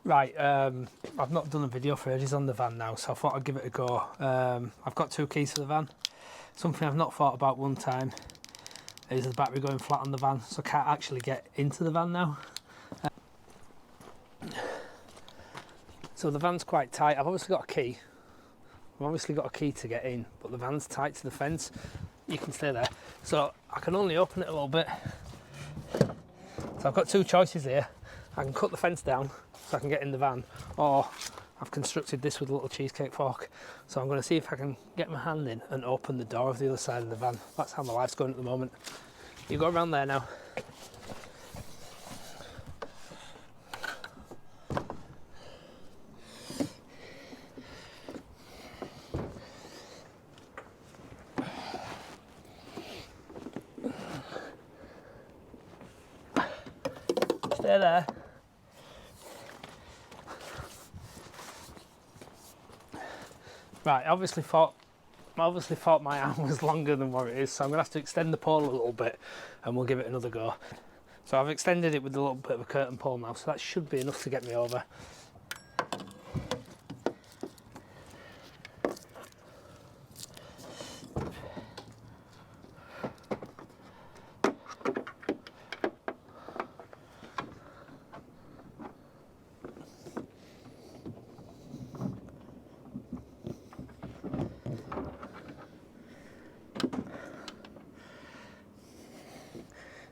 Right, I've not done a video for ages on the van now, so I thought I'd give it a go. I've got 2 keys to the van. Something I've not thought about one time is the battery going flat on the van, so I can't actually get into the van now. So the van's quite tight. I've obviously got a key. I've obviously got a key to get in, but the van's tight to the fence. You can stay there. So I can only open it a little bit. So I've got 2 choices here. I can cut the fence down so I can get in the van, or I've constructed this with a little cheesecake fork. So I'm going to see if I can get my hand in and open the door of the other side of the van. That's how my life's going at the moment. You go around there now. Stay there. Right, I obviously thought my arm was longer than what it is, so I'm going to have to extend the pole a little bit and we'll give it another go. So I've extended it with a little bit of a curtain pole now, so that should be enough to get me over.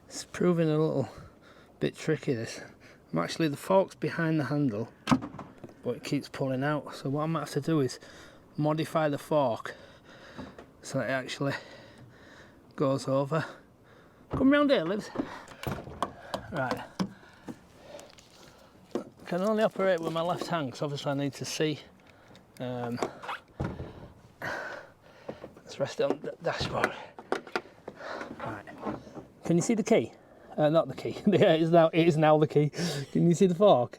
It's proving a little bit tricky, this. The fork's behind the handle, but it keeps pulling out. So what I might have to do is modify the fork so that it actually goes over. Come round here, Liz. Right. I can only operate with my left hand because obviously I need to see. Let's rest it on the dashboard. Right. Can you see the key? Not the key. Yeah, it is now the key. Can you see the fork?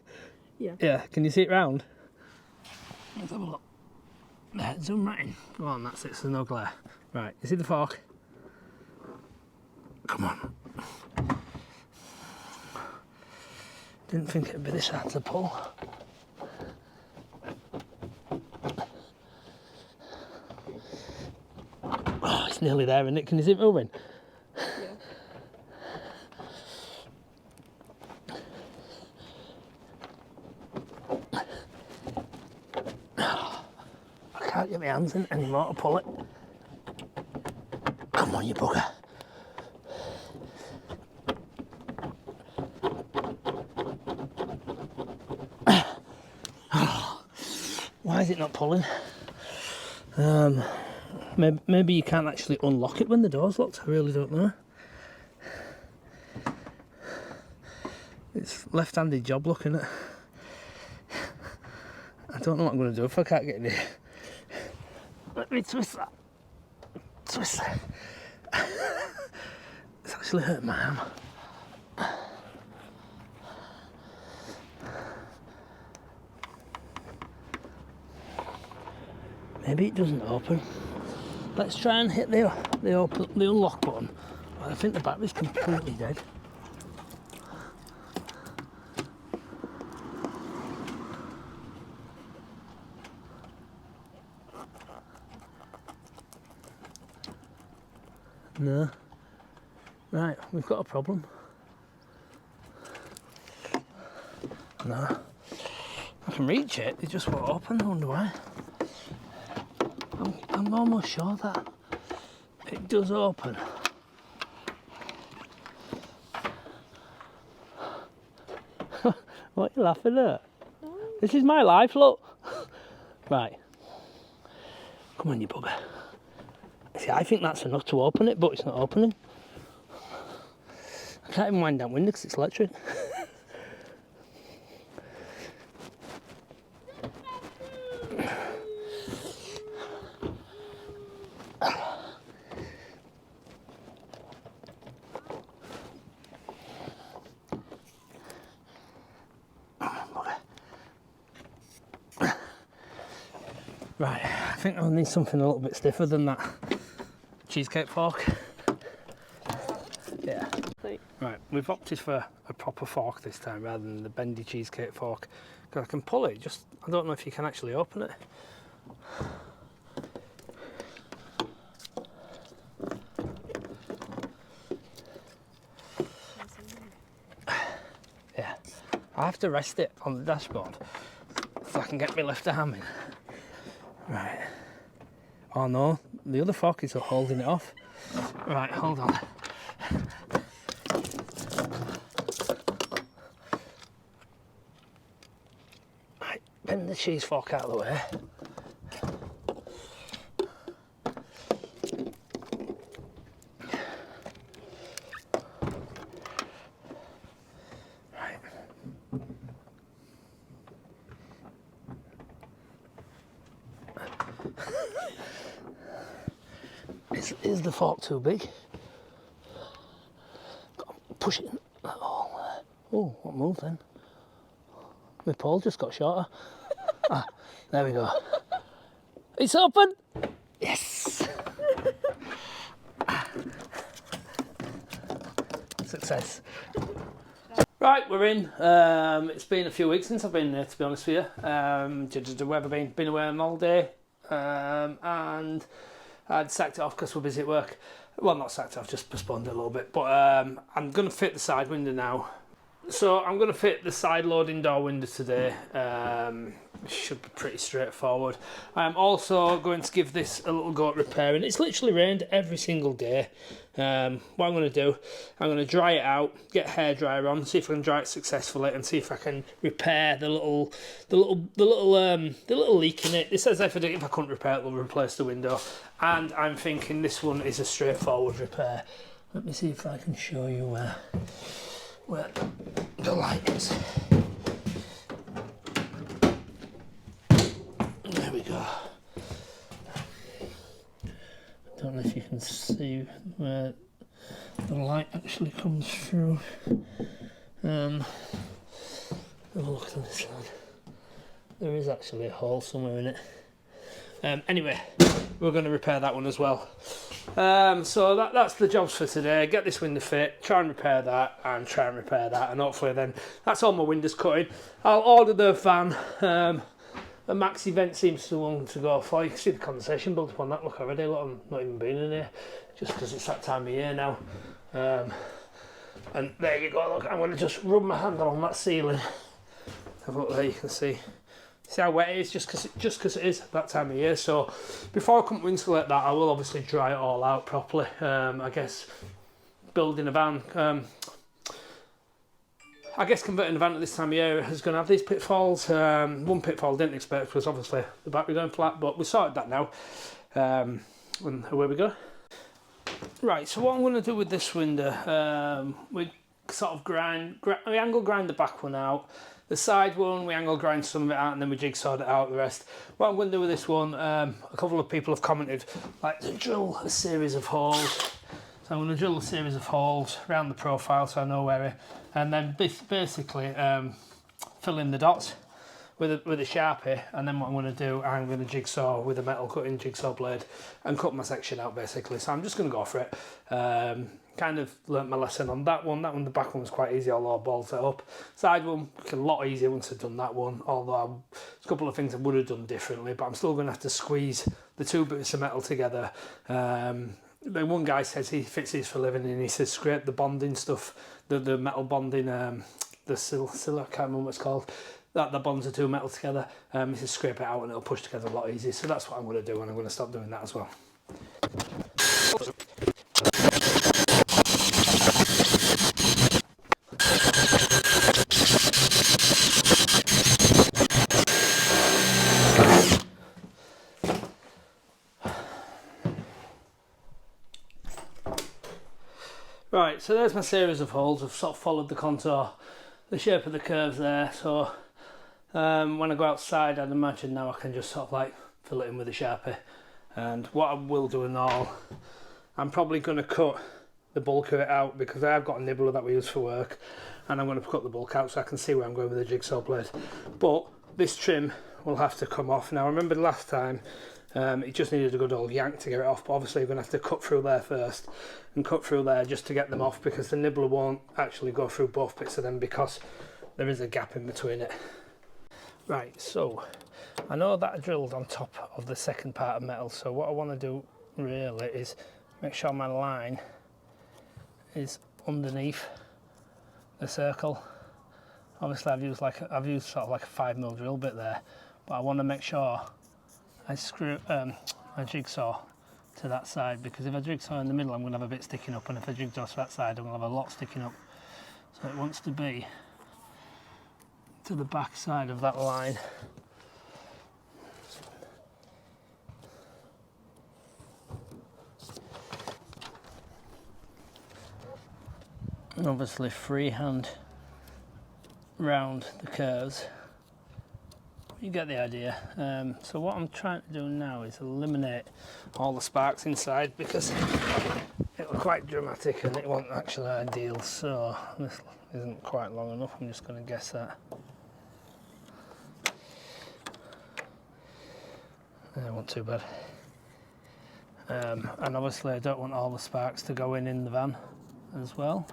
Yeah. Yeah. Can you see it round? Let's have a look. There, zoom right in. Go on, that's it. So no glare. Right. You see the fork? Come on. Didn't think it'd be this hard to pull. Oh, it's nearly there, isn't it? Can you see it moving? I can't get my hands in anymore to pull it. Come on, you bugger. Why is it not pulling? Maybe you can't actually unlock it when the door's locked. I really don't know. It's left-handed job looking at. I don't know what I'm going to do if I can't get in here. Let me twist that. Twist that. It's actually hurt my arm. Maybe it doesn't open. Let's try and hit the unlock button. I think the battery's completely dead. No. Right, we've got a problem. No. I can reach it, it just won't open, I wonder why. I'm almost sure that it does open. What are you laughing at? This is my life, look. Right. Come on, you bugger. See, I think that's enough to open it, but it's not opening. I can't even wind down window because it's electric. Right, I think I'll need something a little bit stiffer than that cheesecake fork. Yeah. Right, we've opted for a proper proper fork this time rather than the bendy cheesecake fork, because I can pull it, just I don't know if you can actually open it. Yeah, I have to rest it on the dashboard so I can get my left arm in. Right. Oh no, the other fork is holding it off. Right, hold on. Right, bend the cheese fork out of the way. Right. Is the fork too big? Push it. Oh, what move then? My pole just got shorter. Ah, there we go. It's open! Yes! Success. Right, we're in. It's been a few weeks since I've been there, to be honest with you. We've been away on holiday, and I'd sacked it off because we're busy at work. Well, not sacked it off, just postponed it a little bit. But I'm going to fit the side window now. So I'm going to fit the side loading door window today. Should be pretty straightforward. I'm also going to give this a little go at repairing. It's literally rained every single day. What I'm going to do, I'm going to dry it out, get a hairdryer on, see if I can dry it successfully, and see if I can repair the little leak in it. It says if I couldn't repair it, we'll replace the window. And I'm thinking this one is a straightforward repair. Let me see if I can show you where the light is. There we go. I don't know if you can see where the light actually comes through. Have a look on this side. There is actually a hole somewhere in it. Anyway, we're going to repair that one as well. So that's the jobs for today. Get this window fit, try and repair that, and hopefully then that's all my windows cutting. I'll order the van. A Max event seems to want to go for. You can see the condensation built up on that. Look already. Look, I'm not even been in here, just because it's that time of year now. And there you go. Look, I'm going to just rub my hand on that ceiling. Have a look there. You can see how wet it is, just because it is that time of year. So before I come to insulate that, I will obviously dry it all out properly. I guess building a van. I guess converting a van at this time of year is going to have these pitfalls. One pitfall I didn't expect was obviously the battery going flat, but we sorted that now. And away we go. Right, so what I'm going to do with this window, we sort of we angle grind the back one out. The side one, we angle grind some of it out, and then we jigsawed it out the rest. What I'm going to do with this one, a couple of people have commented, like, to drill a series of holes. So I'm going to drill a series of holes around the profile so I know where it, and then basically fill in the dots with a Sharpie, and then what I'm going to do, I'm going to jigsaw with a metal cutting jigsaw blade and cut my section out basically. So I'm just going to go for it. Kind of learnt my lesson on that one. The back one was quite easy, although I balled it up. Side one, a lot easier once I've done that one, although there's a couple of things I would have done differently, but I'm still going to have to squeeze the two bits of metal together. The one guy says he fits his for a living, and he says scrape the bonding stuff, the metal bonding, the sill, I can't remember what it's called, that bonds the two metal together. He says scrape it out and it'll push together a lot easier. So that's what I'm going to do, and I'm going to stop doing that as well. Right, so there's my series of holes. I've sort of followed the contour, the shape of the curves there. So when I go outside, I'd imagine now I can just sort of like fill it in with a Sharpie. And what I will do and all, I'm probably going to cut the bulk of it out, because I've got a nibbler that we use for work, and I'm going to cut the bulk out so I can see where I'm going with the jigsaw blade. But this trim will have to come off. Now, I remember the last time It just needed a good old yank to get it off, but obviously you're going to have to cut through there first and cut through there just to get them off, because the nibbler won't actually go through both bits of them because there is a gap in between it. Right, so I know that I drilled on top of the second part of metal, so what I want to do really is make sure my line is underneath the circle. Obviously I've used sort of like a 5mm drill bit there, but I want to make sure I screw my jigsaw to that side, because if I jigsaw in the middle I'm going to have a bit sticking up, and if I jigsaw to that side I'm going to have a lot sticking up. So it wants to be to the back side of that line. And obviously freehand round the curves. You get the idea. So what I'm trying to do now is eliminate all the sparks inside, because it was quite dramatic and it wasn't actually ideal. So this isn't quite long enough, I'm just going to guess that. It wasn't too bad. And obviously I don't want all the sparks to go in the van as well.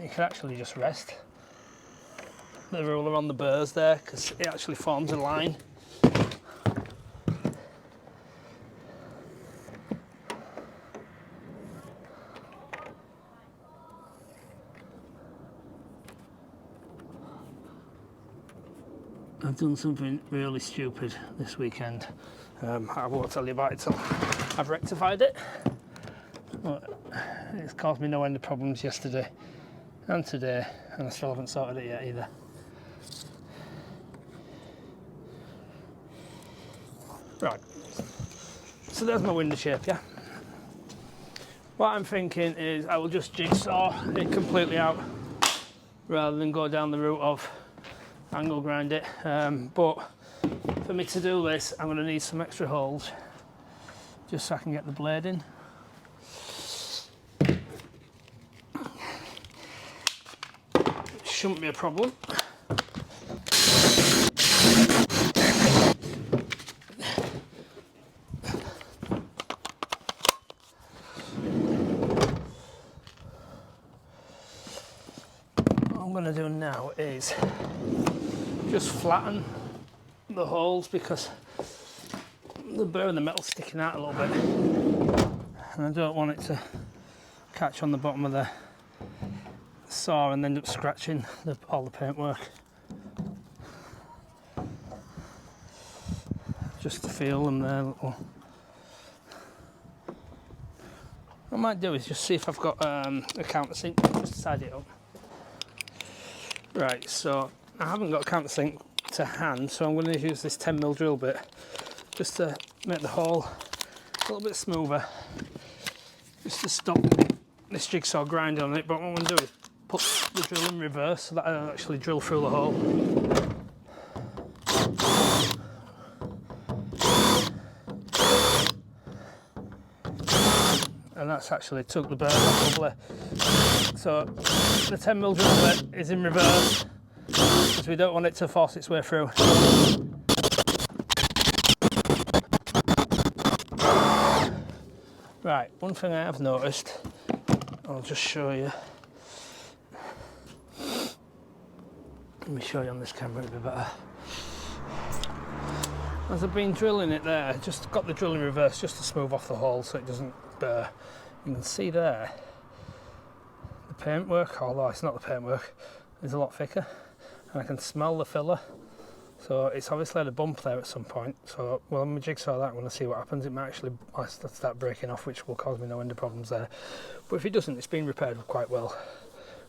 You can actually just rest the ruler on the burrs there, because it actually forms a line. I've done something really stupid this weekend. I won't tell you about it till I've rectified it. But it's caused me no end of problems yesterday and today, and I still haven't sorted it yet either. Right, so there's my window shape, yeah? What I'm thinking is I will just jigsaw it completely out rather than go down the route of angle grind it. But for me to do this, I'm going to need some extra holes just so I can get the blade in. Shouldn't be a problem. What I'm going to do now is just flatten the holes, because the burr and the metal's sticking out a little bit, and I don't want it to catch on the bottom of the saw and end up scratching all the paintwork. Just to feel them there. What I might do is just see if I've got a countersink just to side it up. Right, so I haven't got a countersink to hand, so I'm going to use this 10mm drill bit just to make the hole a little bit smoother, just to stop this jigsaw grinding on it. But what I'm going to do is put the drill in reverse so that I don't actually drill through the hole. And that's actually took the burr off lovely. So the 10mm drill bit is in reverse because we don't want it to force its way through. Right, one thing I have noticed, I'll just show you. Let me show you on this camera, it'll be better. As I've been drilling it there, just got the drill in reverse just to smooth off the hole so it doesn't burr. You can see there, the paintwork, although it's not the paintwork, is a lot thicker. And I can smell the filler. So it's obviously had a bump there at some point. So well, I'm going to jigsaw that, I'm going to see what happens. It might actually start breaking off, which will cause me no end of problems there. But if it doesn't, it's been repaired quite well.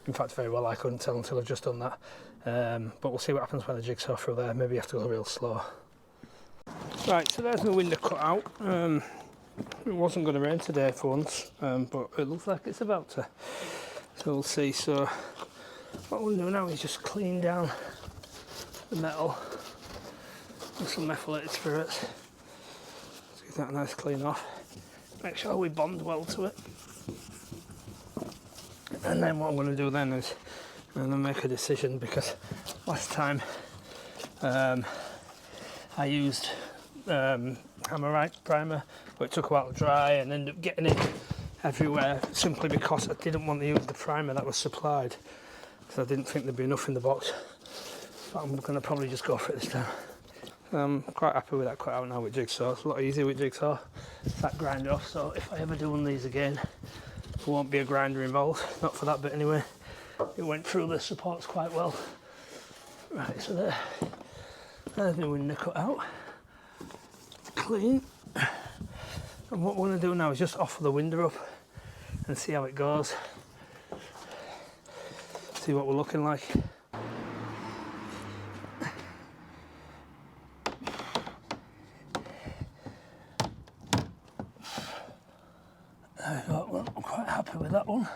In fact, very well. I couldn't tell until I've just done that. But we'll see what happens when I jigsaw through there. Maybe you have to go real slow. Right, so there's my window cut out. It wasn't going to rain today for once, but it looks like it's about to. So we'll see. So what we'll do now is just clean down the metal with some methylated spirits. Let's get that nice clean off. Make sure we bond well to it. And then what I'm going to do then is and then make a decision, because last time I used Hammerite primer, but it took a while to dry and ended up getting it everywhere simply because I didn't want to use the primer that was supplied, because I didn't think there'd be enough in the box. But I'm going to probably just go for it this time. I'm quite happy with that cut out now with Jigsaw. It's a lot easier with Jigsaw. It's that grind off, so if I ever do one of these again, there won't be a grinder involved, not for that bit anyway. It went through the supports quite well. Right, so there's the window cut out. Clean. And what we're going to do now is just offer the window up and see how it goes. See what we're looking like. There we go, well, I'm quite happy with that one.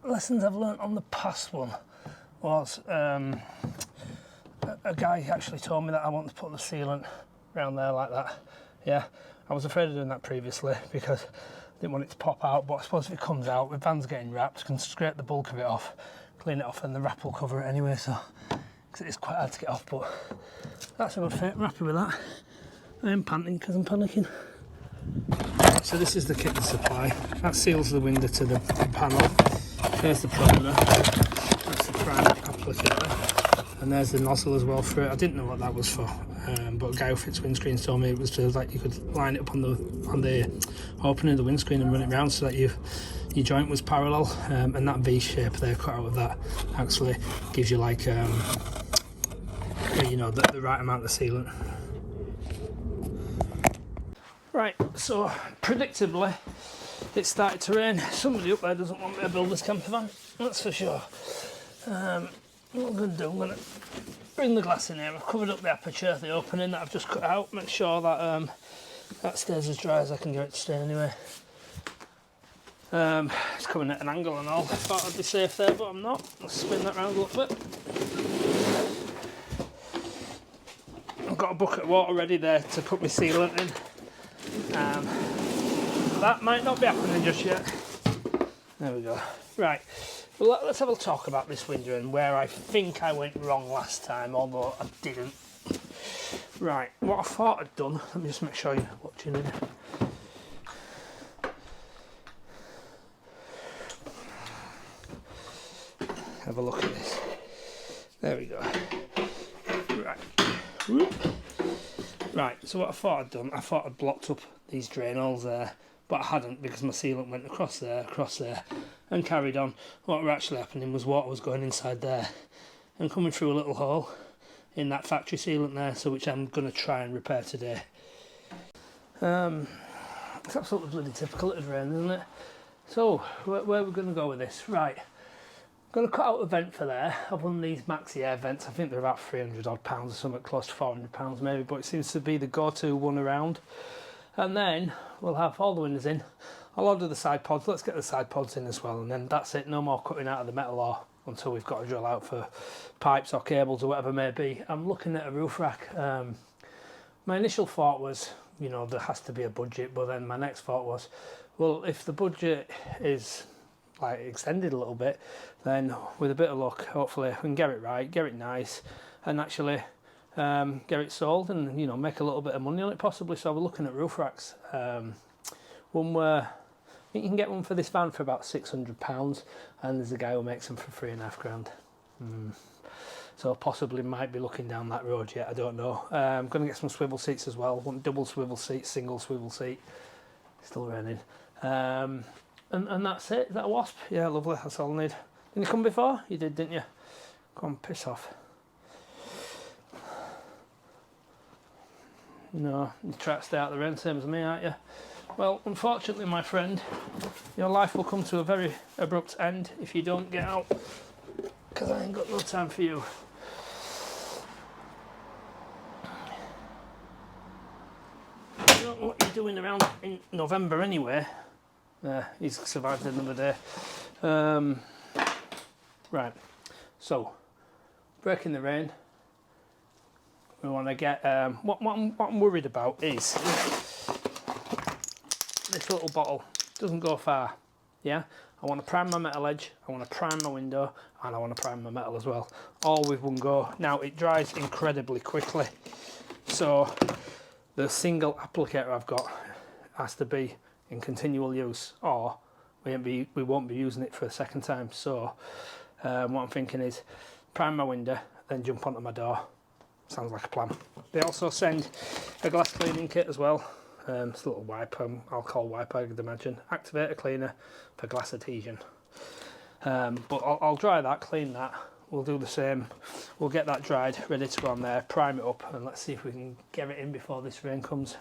Lessons I've learnt on the past one was a guy actually told me that I want to put the sealant around there like that. Yeah, I was afraid of doing that previously because I didn't want it to pop out, but I suppose if it comes out with Vans getting wrapped, I can scrape the bulk of it off, clean it off, and the wrap will cover it anyway, so because it is quite hard to get off, but that's a good fit. I'm happy with that. I am panting because I'm panicking. So this is the kit to supply. That seals the window to the panel. There's the primer. That's the primer applicator. And there's the nozzle as well for it. I didn't know what that was for, but a guy who fits windscreens told me it was to, like, you could line it up on the opening of the windscreen and run it round so that your joint was parallel. And that V shape there, cut out of that, actually gives you like you know, the right amount of sealant. Right, so predictably it started to rain. Somebody up there doesn't want me to build this camper van, that's for sure. What I'm going to do, I'm going to bring the glass in here. I've covered up the aperture, the opening that I've just cut out, make sure that that stays as dry as I can get it to stay anyway. It's coming at an angle and all. I thought I'd be safe there, but I'm not. Let's spin that round a little bit. I've got a bucket of water ready there to put my sealant in. That might not be happening just yet. There we go. Right, well, let's have a talk about this window and where I think I went wrong last time, although I didn't. Right, what I thought I'd done, let me just make sure you're watching it. Have a look at this. There we go. Right. Whoop. Right, so what I thought I'd done, I thought I'd blocked up these drain holes there, but I hadn't because my sealant went across there, and carried on. What was actually happening was water was going inside there and coming through a little hole in that factory sealant there, so which I'm going to try and repair today. It's absolutely bloody typical of rain, isn't it? So, where are we going to go with this? Right. I'm going to cut out a vent for there. I've won these Maxi Air vents. I think they're about 300 odd pounds or something, close to 400 pounds maybe, but it seems to be the go-to one around. And then we'll have all the windows in. I'll order the side pods. Let's get the side pods in as well, and then that's it. No more cutting out of the metal or until we've got to drill out for pipes or cables or whatever it may be. I'm looking at a roof rack. My initial thought was, you know, there has to be a budget, but then my next thought was, well, if the budget is like extended a little bit, then with a bit of luck, hopefully we can get it right, get it nice, and actually get it sold and, you know, make a little bit of money on it possibly. So we're looking at roof racks. One where I think you can get one for this van for about £600, and there's a guy who makes them for £3,500. So possibly might be looking down that road yet, I don't know. I'm going to get some swivel seats as well. One double swivel seat, single swivel seat. Still raining. And that's it. Is that a wasp? Yeah, lovely. That's all I need. Didn't you come before? You did, didn't you? Go on, piss off. No, you try to stay out of the rain, same as me, aren't you? Well, unfortunately, my friend, your life will come to a very abrupt end if you don't get out, because I ain't got no time for you. I don't know what you're doing around in November anyway. He's survived another day. Right, so breaking the rain. We want to get what I'm worried about is this little bottle doesn't go far. Yeah, I want to prime my metal edge, I want to prime my window, and I want to prime my metal as well, all with one go. Now it dries incredibly quickly, so the single applicator I've got has to be in continual use, or we won't be using it for a second time. So what I'm thinking is prime my window, then jump onto my door. Sounds like a plan. They also send a glass cleaning kit as well. It's a little wiper, alcohol wiper, I could imagine. Activator cleaner for glass adhesion. But I'll dry that, clean that. We'll do the same. We'll get that dried, ready to go on there, prime it up, and let's see if we can get it in before this rain comes.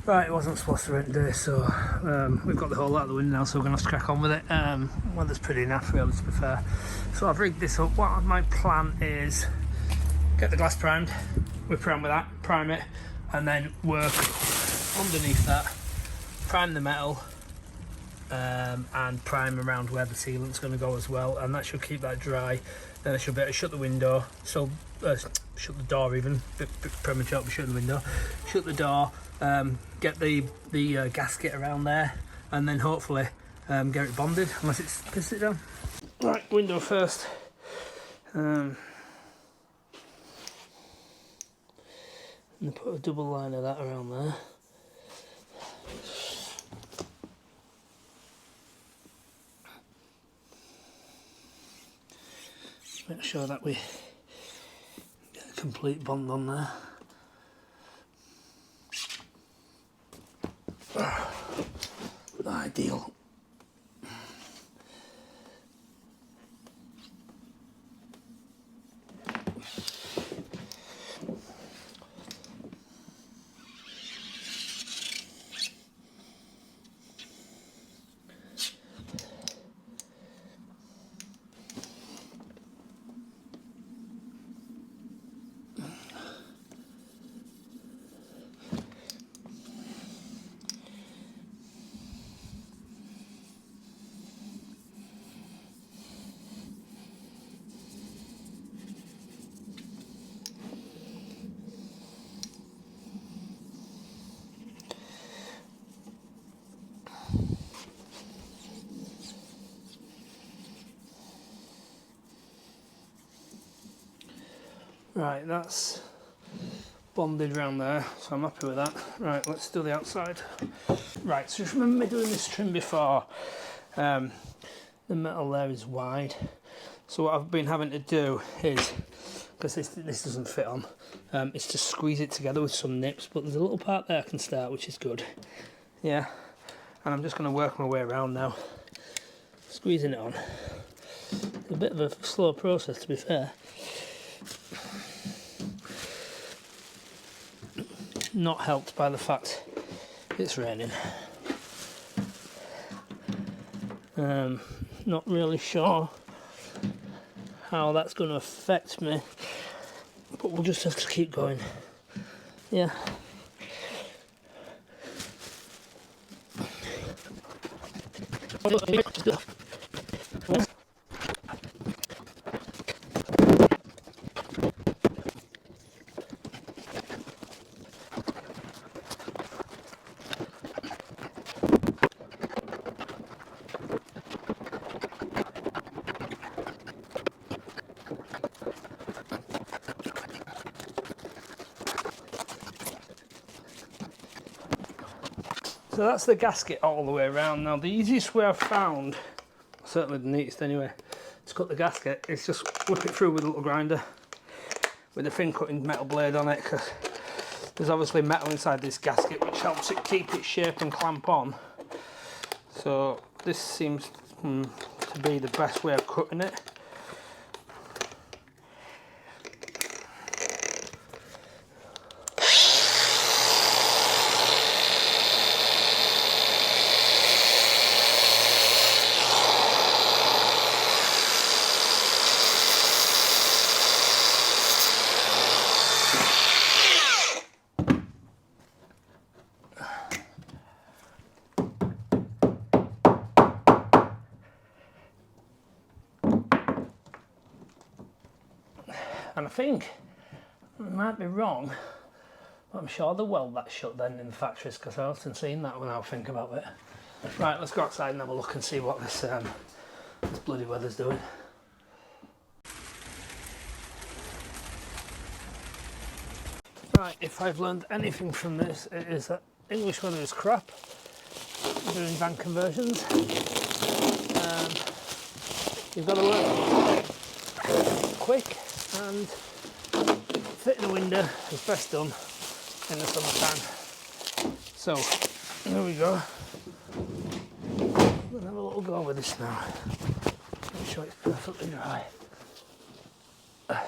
Right, it wasn't supposed to rain today, so we've got the whole lot of the wind now, so we're going to have to crack on with it. Weather's pretty naff, really, to be fair. So I've rigged this up. What my plan is, get the glass primed, we prime with that, prime it, and then work underneath that, prime the metal, and prime around where the sealant's going to go as well, and that should keep that dry. Then I should be able to shut the window, so shut the door even, bit premature to be shutting the window, shut the door, get the gasket around there, and then hopefully get it bonded, unless it's pissed it down. Right, window first. And put a double line of that around there. Make sure that we get a complete bond on there. Ideal. Right, that's bonded around there, so I'm happy with that. Right, let's do the outside. Right, so just remember me doing this trim before. The metal there is wide, so what I've been having to do is, because this doesn't fit on, is to squeeze it together with some nips, but there's a little part there I can start, which is good. Yeah, and I'm just going to work my way around now, squeezing it on. It's a bit of a slow process, to be fair. Not helped by the fact it's raining. Not really sure how that's going to affect me, but we'll just have to keep going. Yeah. So that's the gasket all the way around. Now the easiest way I've found, certainly the neatest anyway, to cut the gasket is just whip it through with a little grinder with a thin cutting metal blade on it, because there's obviously metal inside this gasket which helps it keep its shape and clamp on. So this seems to be the best way of cutting it. And I think, I might be wrong, but I'm sure they weld that shut then in the factories, because I often seen that when I think about it. Right, let's go outside and have a look and see what this bloody weather's doing. Right, if I've learned anything from this, it is that English weather is crap doing van conversions. You've got to learn quick, and fitting a window is best done in the summertime. So, there we go. We'll have a little go with this now. Make sure it's perfectly dry. I'll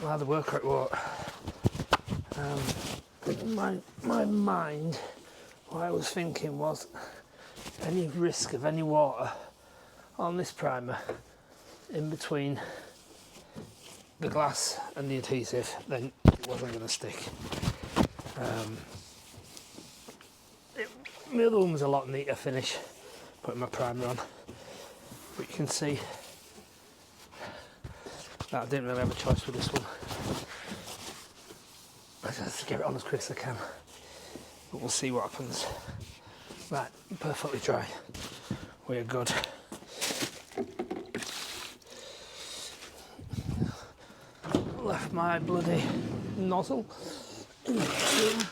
either work or it won't. My mind, what I was thinking was any risk of any water on this primer in between the glass and the adhesive, then it wasn't going to stick. My other one was a lot neater finish, putting my primer on, but you can see that I didn't really have a choice with this one. I just have to get it on as quick as I can, but we'll see what happens. Right, perfectly dry, we're good. Left my bloody nozzle in the tube.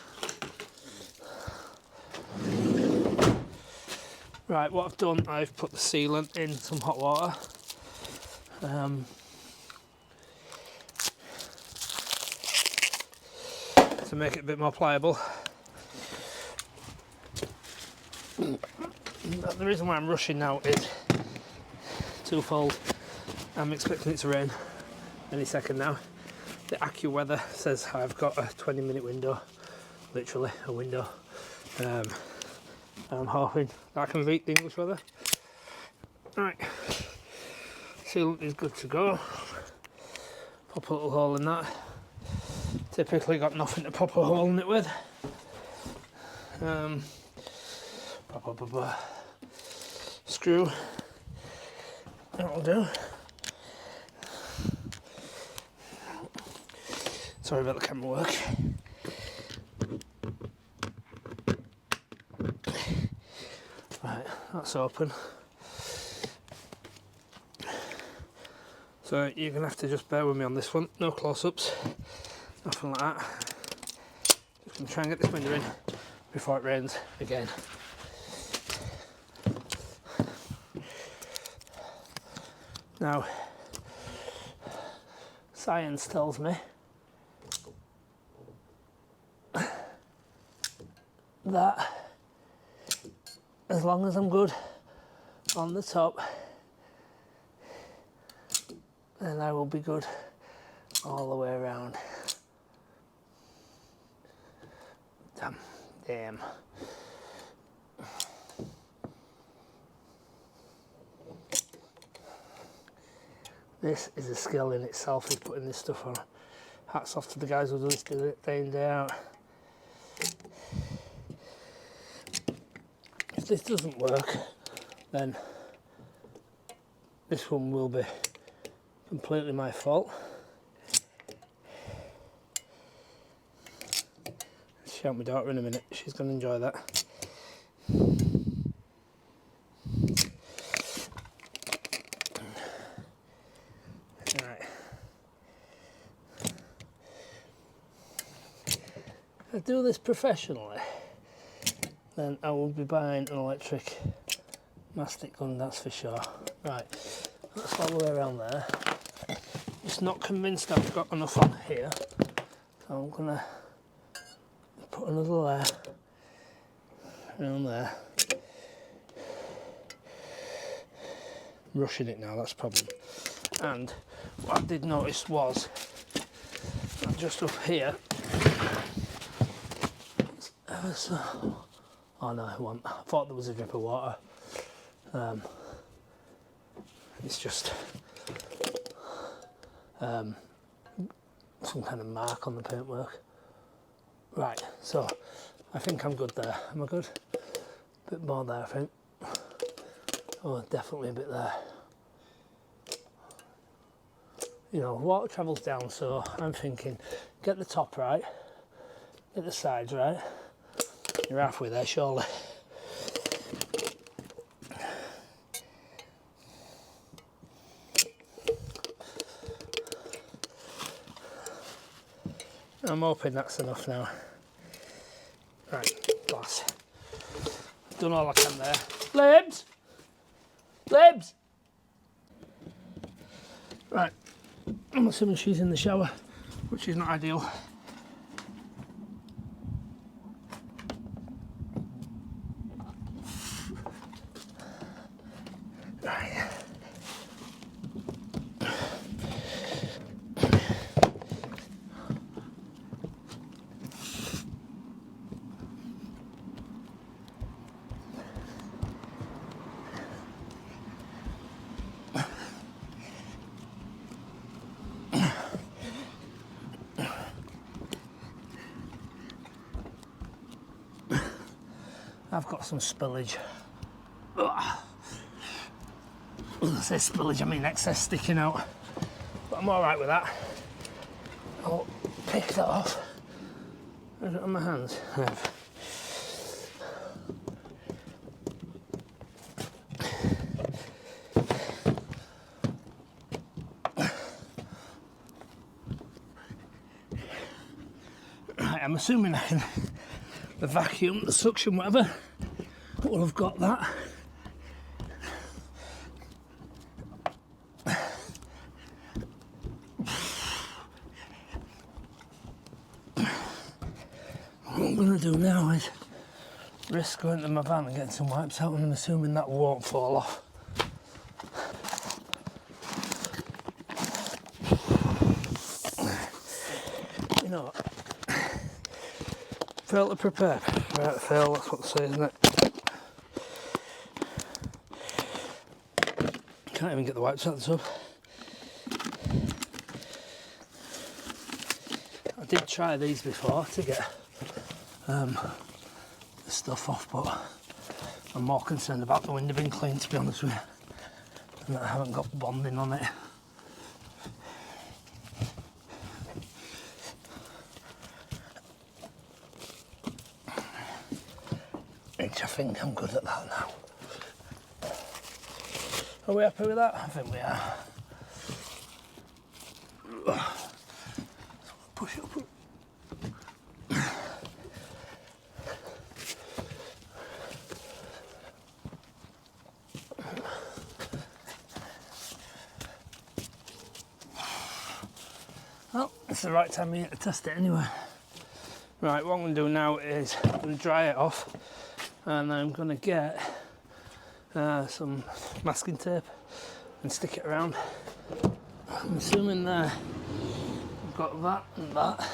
Right, what I've done, I've put the sealant in some hot water. To make it a bit more pliable. The reason why I'm rushing now is twofold. I'm expecting it to rain any second now. The AccuWeather says I've got a 20-minute window, literally a window. I'm hoping that I can beat the English weather. Right, sealant is good to go. Pop a little hole in that. Typically got nothing to pop a hole in it with. Screw, that'll do. Sorry about the camera work. Right, that's open. So you're going to have to just bear with me on this one. No close-ups, nothing like that. Just going to try and get this window in before it rains again. Now, science tells me that as long as I'm good on the top, then I will be good all the way around. Damn. This is a skill in itself, is putting this stuff on. Hats off to the guys who do this day in, day out. If this doesn't work, then this one will be completely my fault. Shout my daughter in a minute, she's going to enjoy that. Right. If I do this professionally, then I will be buying an electric mastic gun, that's for sure. Right, that's all the way around there. Just not convinced I've got enough on here, so I'm gonna put another layer around there. I'm rushing it now, that's the problem. And what I did notice was that just up here, oh no, it wasn't. I thought there was a drip of water. It's just some kind of mark on the paintwork. Right, so I think I'm good there. Am I good? A bit more there, I think. Oh, definitely a bit there. You know, water travels down, so I'm thinking get the top right, get the sides right, You're halfway there, surely. I'm hoping that's enough now. Right, glass. Done all I can there. Libs! Libs! Right, I'm assuming she's in the shower, which is not ideal. Right. I've got some spillage. Ugh. When I say spillage, I mean excess sticking out. But I'm alright with that. I'll pick that off. Is it on my hands? Right, I'm assuming I can the vacuum, the suction, whatever, will have got that. What I'm going to do now is risk going to my van and getting some wipes out, and I'm assuming that won't fall off. You know what? Fail to prepare. Right, fail, that's what they say, isn't it? Can't even get the wipes out of the tub. I did try these before to get the stuff off, but I'm more concerned about the window being clean, to be honest with you, and that I haven't got bonding on it. Which I think I'm good at that now. Are we happy with that? I think we are. Push it up. Well, it's the right time of year to test it anyway. Right, what I'm going to do now is I'm going to dry it off, and I'm going to get some masking tape and stick it around. I'm assuming I've got that and that.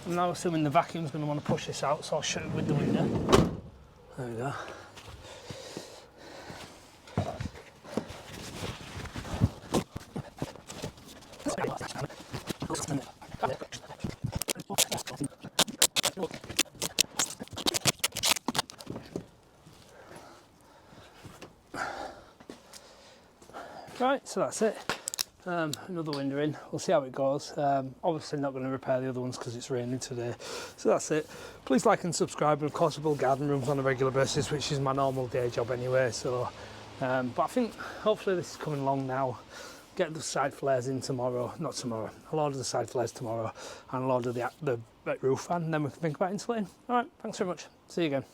I'm now assuming the vacuum's going to want to push this out, so I'll shut it with the window. There we go. Right, so that's it. Another window in. We'll see how it goes. Obviously not going to repair the other ones because it's raining today. So that's it. Please like and subscribe, and of course I build garden rooms on a regular basis, which is my normal day job anyway. So, but I think hopefully this is coming along now. Get the side flares in tomorrow. Not tomorrow. I'll order the side flares tomorrow, and I'll order the roof fan, and then we can think about insulating. All right, thanks very much. See you again.